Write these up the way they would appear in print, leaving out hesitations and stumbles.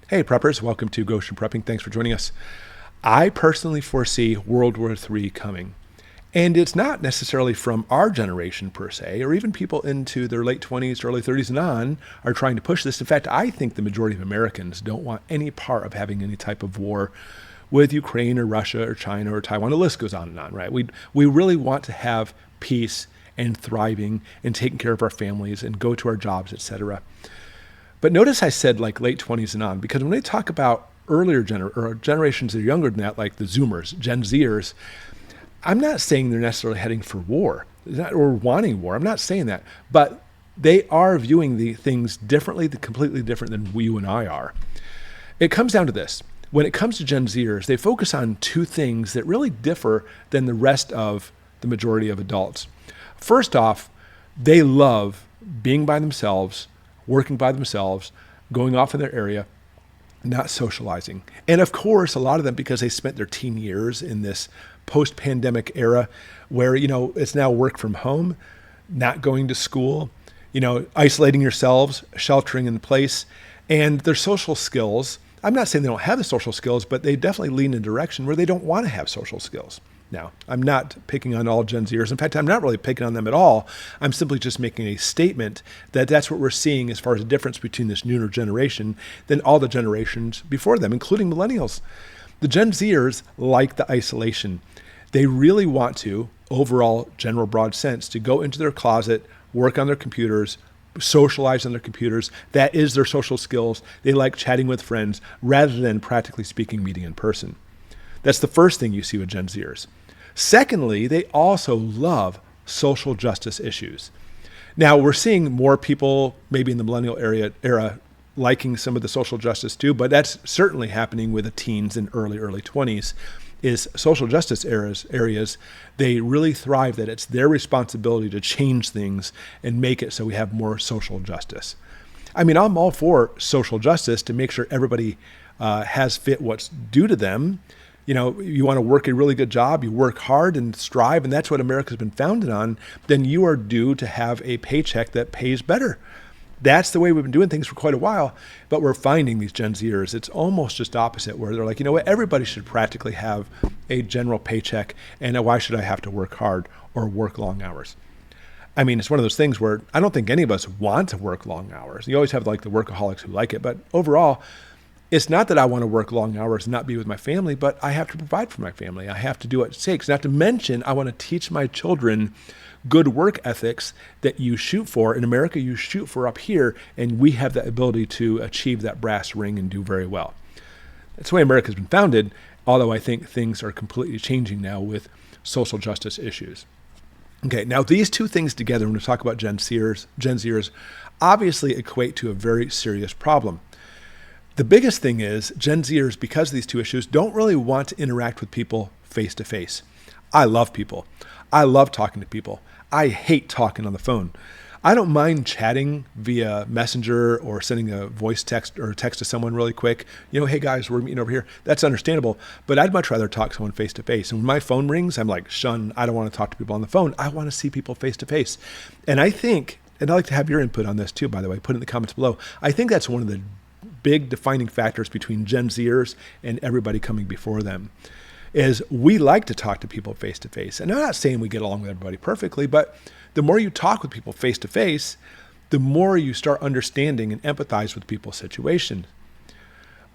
Hey, preppers, welcome to Goshen Prepping. Thanks for joining us. I personally foresee World War III coming. And it's not necessarily from our generation per se, or even people into their late 20s, early 30s and on are trying to push this. In fact, I think the majority of Americans don't want any part of having any type of war with Ukraine or Russia or China or Taiwan. The list goes on and on, right? We really want to have peace and thriving and taking care of our families and go to our jobs, etc. But notice I said like late 20s and on, because when they talk about earlier generations that are younger than that, like the Zoomers, Gen Zers, I'm not saying they're necessarily heading for war or wanting war. I'm not saying that. But they are viewing the things differently, completely different than you and I are. It comes down to this. When it comes to Gen Zers, they focus on two things that really differ than the rest of the majority of adults. First off, they love being by themselves, working by themselves, going off in their area, not socializing. And of course, a lot of them, because they spent their teen years in this post-pandemic era where, it's now work from home, not going to school, isolating yourselves, sheltering in place, and their social skills. I'm not saying they don't have the social skills, but they definitely lean in a direction where they don't want to have social skills. Now, I'm not picking on all Gen Zers. In fact, I'm not really picking on them at all. I'm simply just making a statement that that's what we're seeing as far as the difference between this newer generation than all the generations before them, including millennials. The Gen Zers like the isolation. They really want to, overall, general broad sense, to go into their closet, work on their computers, socialize on their computers. That is their social skills. They like chatting with friends rather than, practically speaking, meeting in person. That's the first thing you see with Gen Zers. Secondly, they also love social justice issues. Now, we're seeing more people, maybe in the millennial era, liking some of the social justice too, but that's certainly happening with the teens and early 20s, is social justice areas. They really thrive that it's their responsibility to change things and make it so we have more social justice. I mean, I'm all for social justice to make sure everybody has fit what's due to them. You want to work a really good job, you work hard and strive, and that's what America's been founded on, then you are due to have a paycheck that pays better. That's the way we've been doing things for quite a while, but we're finding these Gen Zers, it's almost just opposite, where they're like, everybody should practically have a general paycheck, and why should I have to work hard or work long hours? I mean, it's one of those things where I don't think any of us want to work long hours. You always have like the workaholics who like it, but overall, it's not that I want to work long hours and not be with my family, but I have to provide for my family. I have to do what it takes. Not to mention, I want to teach my children good work ethics that you shoot for. In America, you shoot for up here, and we have the ability to achieve that brass ring and do very well. That's the way America's been founded, although I think things are completely changing now with social justice issues. Okay, now these two things together, when we talk about Gen Zers obviously equate to a very serious problem. The biggest thing is Gen Zers, because of these two issues, don't really want to interact with people face to face. I love people. I love talking to people. I hate talking on the phone. I don't mind chatting via Messenger or sending a voice text or text to someone really quick. Hey guys, we're meeting over here. That's understandable, but I'd much rather talk to someone face to face. And when my phone rings, I'm like, shun, I don't want to talk to people on the phone. I want to see people face to face. And I think, and I'd like to have your input on this too, by the way, put it in the comments below. I think that's one of the big defining factors between Gen Zers and everybody coming before them is we like to talk to people face to face. And I'm not saying we get along with everybody perfectly, but the more you talk with people face to face, the more you start understanding and empathize with people's situations.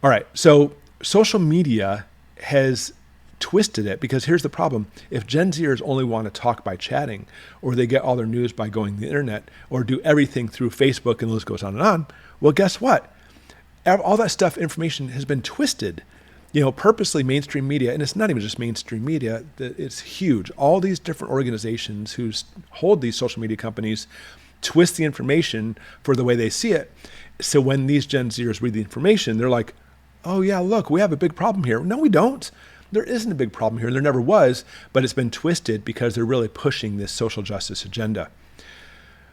All right, so social media has twisted it because here's the problem. If Gen Zers only want to talk by chatting, or they get all their news by going to the internet, or do everything through Facebook, and the list goes on and on, well, guess what? All that stuff, information has been twisted, purposely mainstream media. And it's not even just mainstream media. It's huge. All these different organizations who hold these social media companies twist the information for the way they see it. So when these Gen Zers read the information, they're like, oh yeah, look, we have a big problem here. No, we don't. There isn't a big problem here. There never was, but it's been twisted because they're really pushing this social justice agenda.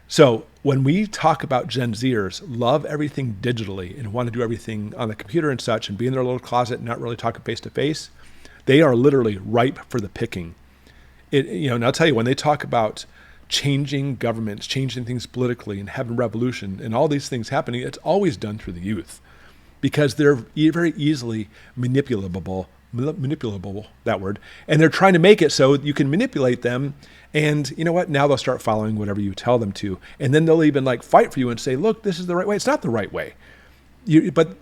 So when we talk about Gen Zers love everything digitally and want to do everything on the computer and such and be in their little closet and not really talking face to face, they are literally ripe for the picking. And I'll tell you, when they talk about changing governments, changing things politically and having revolution and all these things happening, it's always done through the youth. because they're very easily manipulable, that word. And they're trying to make it so you can manipulate them. And you know what? Now they'll start following whatever you tell them to. And then they'll even like fight for you and say, look, this is the right way. It's not the right way. But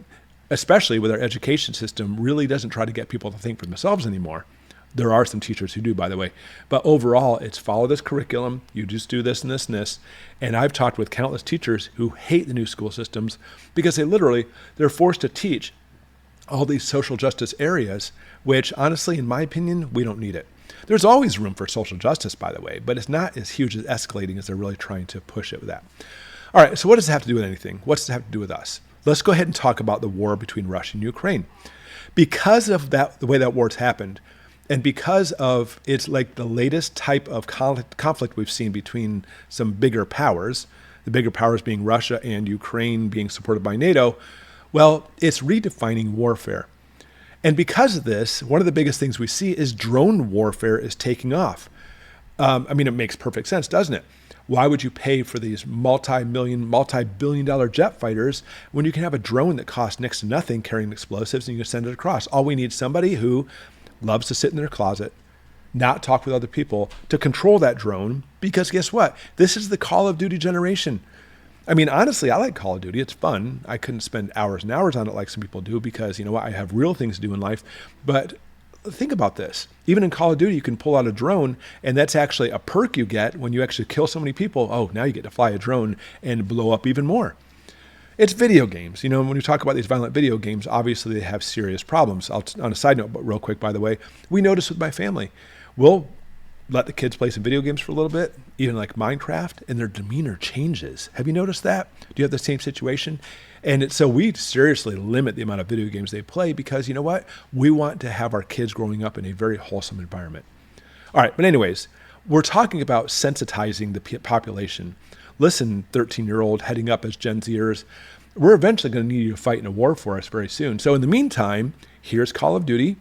especially with our education system, really doesn't try to get people to think for themselves anymore. There are some teachers who do, by the way. But overall, it's follow this curriculum. You just do this and this and this. And I've talked with countless teachers who hate the new school systems because they're forced to teach all these social justice areas, which honestly, in my opinion, we don't need it. There's always room for social justice, by the way, but it's not as huge as escalating as they're really trying to push it with that. All right, so what does it have to do with anything? What does it have to do with us? Let's go ahead and talk about the war between Russia and Ukraine. Because of that, the way that war's happened, and because of it's like the latest type of conflict we've seen between some bigger powers, the bigger powers being Russia and Ukraine being supported by NATO, well, it's redefining warfare. And because of this, one of the biggest things we see is drone warfare is taking off. It makes perfect sense, doesn't it? Why would you pay for these multi-billion-dollar jet fighters when you can have a drone that costs next to nothing carrying explosives and you can send it across? All we need is somebody who loves to sit in their closet, not talk with other people, to control that drone, because guess what? This is the Call of Duty generation. Honestly, I like Call of Duty. It's fun. I couldn't spend hours and hours on it like some people do because, you know what, I have real things to do in life. But think about this. Even in Call of Duty, you can pull out a drone, and that's actually a perk you get when you actually kill so many people. Oh, now you get to fly a drone and blow up even more. It's video games. When you talk about these violent video games, obviously they have serious problems. On a side note, but real quick, by the way, we notice with my family, we'll let the kids play some video games for a little bit, even like Minecraft, and their demeanor changes. Have you noticed that? Do you have the same situation? And so we seriously limit the amount of video games they play because you know what? We want to have our kids growing up in a very wholesome environment. All right, but anyways, we're talking about sensitizing the population. Listen, 13-year-old heading up as Gen Zers, we're eventually going to need you to fight in a war for us very soon. So in the meantime, here's Call of Duty.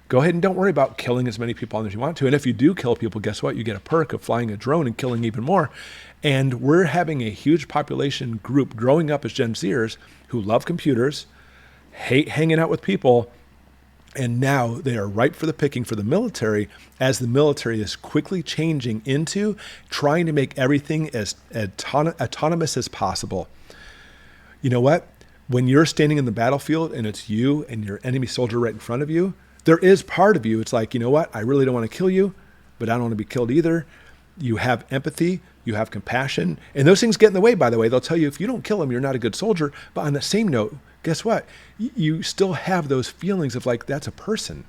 Go ahead and don't worry about killing as many people as you want to. And if you do kill people, guess what? You get a perk of flying a drone and killing even more. And we're having a huge population group growing up as Gen Zers who love computers, hate hanging out with people, and now they are ripe for the picking for the military as the military is quickly changing into trying to make everything as autonomous as possible. You know what? When you're standing in the battlefield and it's you and your enemy soldier right in front of you, there is part of you. It's like, you know what? I really don't want to kill you, but I don't want to be killed either. You have empathy, you have compassion, and those things get in the way, by the way. They'll tell you if you don't kill them, you're not a good soldier. But on the same note, guess what? You still have those feelings of like, that's a person.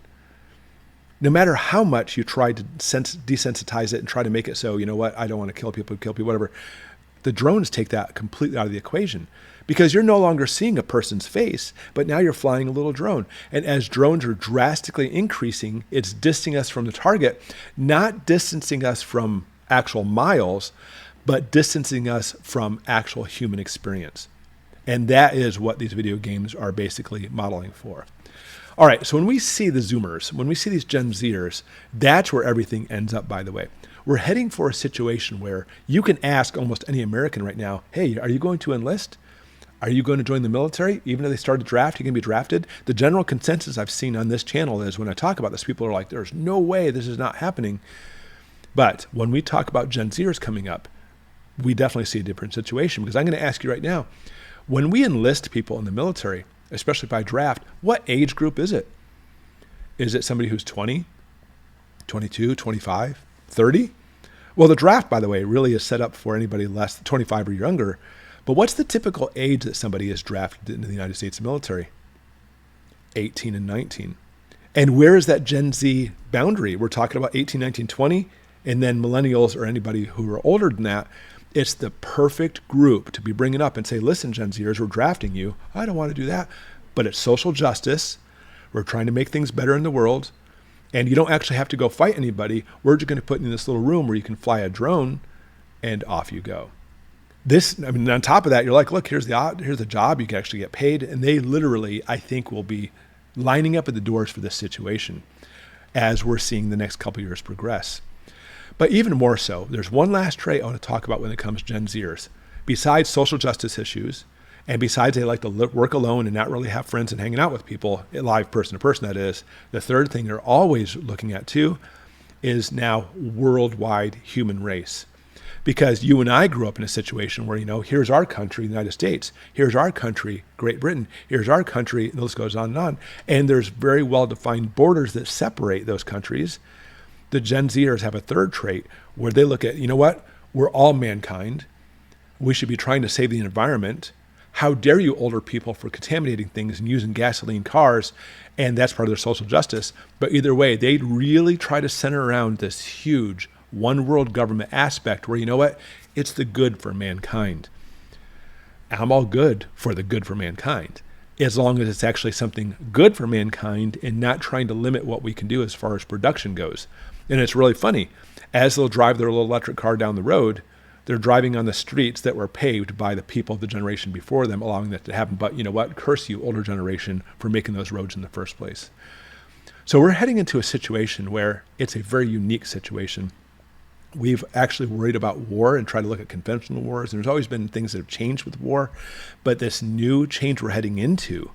No matter how much you try to desensitize it and try to make it so, you know what? I don't want to kill people, whatever. The drones take that completely out of the equation because you're no longer seeing a person's face, but now you're flying a little drone. And as drones are drastically increasing, it's distancing us from the target, not distancing us from actual miles, but distancing us from actual human experience. And that is what these video games are basically modeling for. All right, so when we see the Zoomers, when we see these Gen Zers, that's where everything ends up, by the way. We're heading for a situation where you can ask almost any American right now, hey, are you going to enlist? Are you going to join the military? Even if they start a draft, you can be drafted. The general consensus I've seen on this channel is when I talk about this, people are like, there's no way this is not happening. But when we talk about Gen Zers coming up, we definitely see a different situation because I'm going to ask you right now, when we enlist people in the military, especially by draft, what age group is it? Is it somebody who's 20, 22, 25, 30? Well, the draft, by the way, really is set up for anybody less than 25 or younger. But what's the typical age that somebody is drafted into the United States military? 18 and 19. And where is that Gen Z boundary? We're talking about 18, 19, 20, and then millennials or anybody who are older than that. It's the perfect group to be bringing up and say, listen, Gen Zers, we're drafting you. I don't want to do that. But it's social justice. We're trying to make things better in the world. And you don't actually have to go fight anybody. We're just going to put you in this little room where you can fly a drone and off you go. On top of that, you're like, look, here's the job. You can actually get paid. And they literally, I think, will be lining up at the doors for this situation as we're seeing the next couple of years progress. But even more so, there's one last trait I want to talk about when it comes to Gen Zers. Besides social justice issues And besides, they like to work alone and not really have friends and hanging out with people, live person to person, that is. The third thing they're always looking at too is now worldwide human race. Because you and I grew up in a situation where, here's our country, the United States. Here's our country, Great Britain. Here's our country, and the list goes on and on. And there's very well-defined borders that separate those countries. The Gen Zers have a third trait where they look at, we're all mankind. We should be trying to save the environment. How dare you older people for contaminating things and using gasoline cars? And that's part of their social justice. But either way, they really try to center around this huge one world government aspect where, it's the good for mankind. I'm all good for the good for mankind, as long as it's actually something good for mankind and not trying to limit what we can do as far as production goes. And it's really funny. As they'll drive their little electric car down the road, they're driving on the streets that were paved by the people of the generation before them, allowing that to happen. But you know what? Curse you, older generation, for making those roads in the first place. So we're heading into a situation where it's a very unique situation. We've actually worried about war and tried to look at conventional wars. And there's always been things that have changed with war. But this new change we're heading into,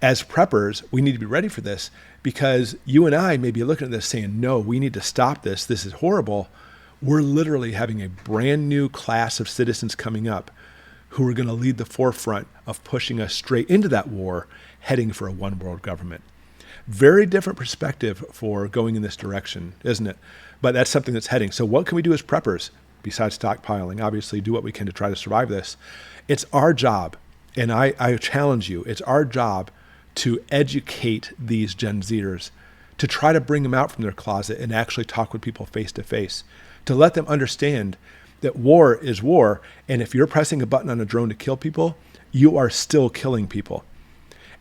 as preppers, we need to be ready for this, because you and I may be looking at this saying, no, we need to stop this. This is horrible. We're literally having a brand new class of citizens coming up who are going to lead the forefront of pushing us straight into that war, heading for a one world government. Very different perspective for going in this direction, isn't it? But that's something that's heading. So what can we do as preppers besides stockpiling? Obviously, do what we can to try to survive this. It's our job, and I challenge you, it's our job to educate these Gen Zers, to try to bring them out from their closet and actually talk with people face to face, to let them understand that war is war. And if you're pressing a button on a drone to kill people, you are still killing people.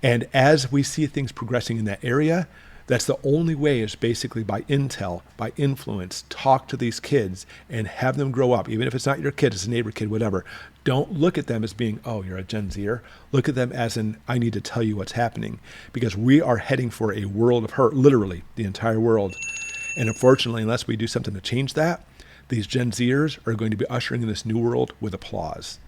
And as we see things progressing in that area, that's the only way, is basically by intel, by influence. Talk to these kids and have them grow up. Even if it's not your kid, it's a neighbor kid, whatever. Don't look at them as being, oh, you're a Gen Zer. Look at them as an, I need to tell you what's happening, because we are heading for a world of hurt, literally the entire world. And unfortunately, unless we do something to change that, these Gen Zers are going to be ushering in this new world with applause.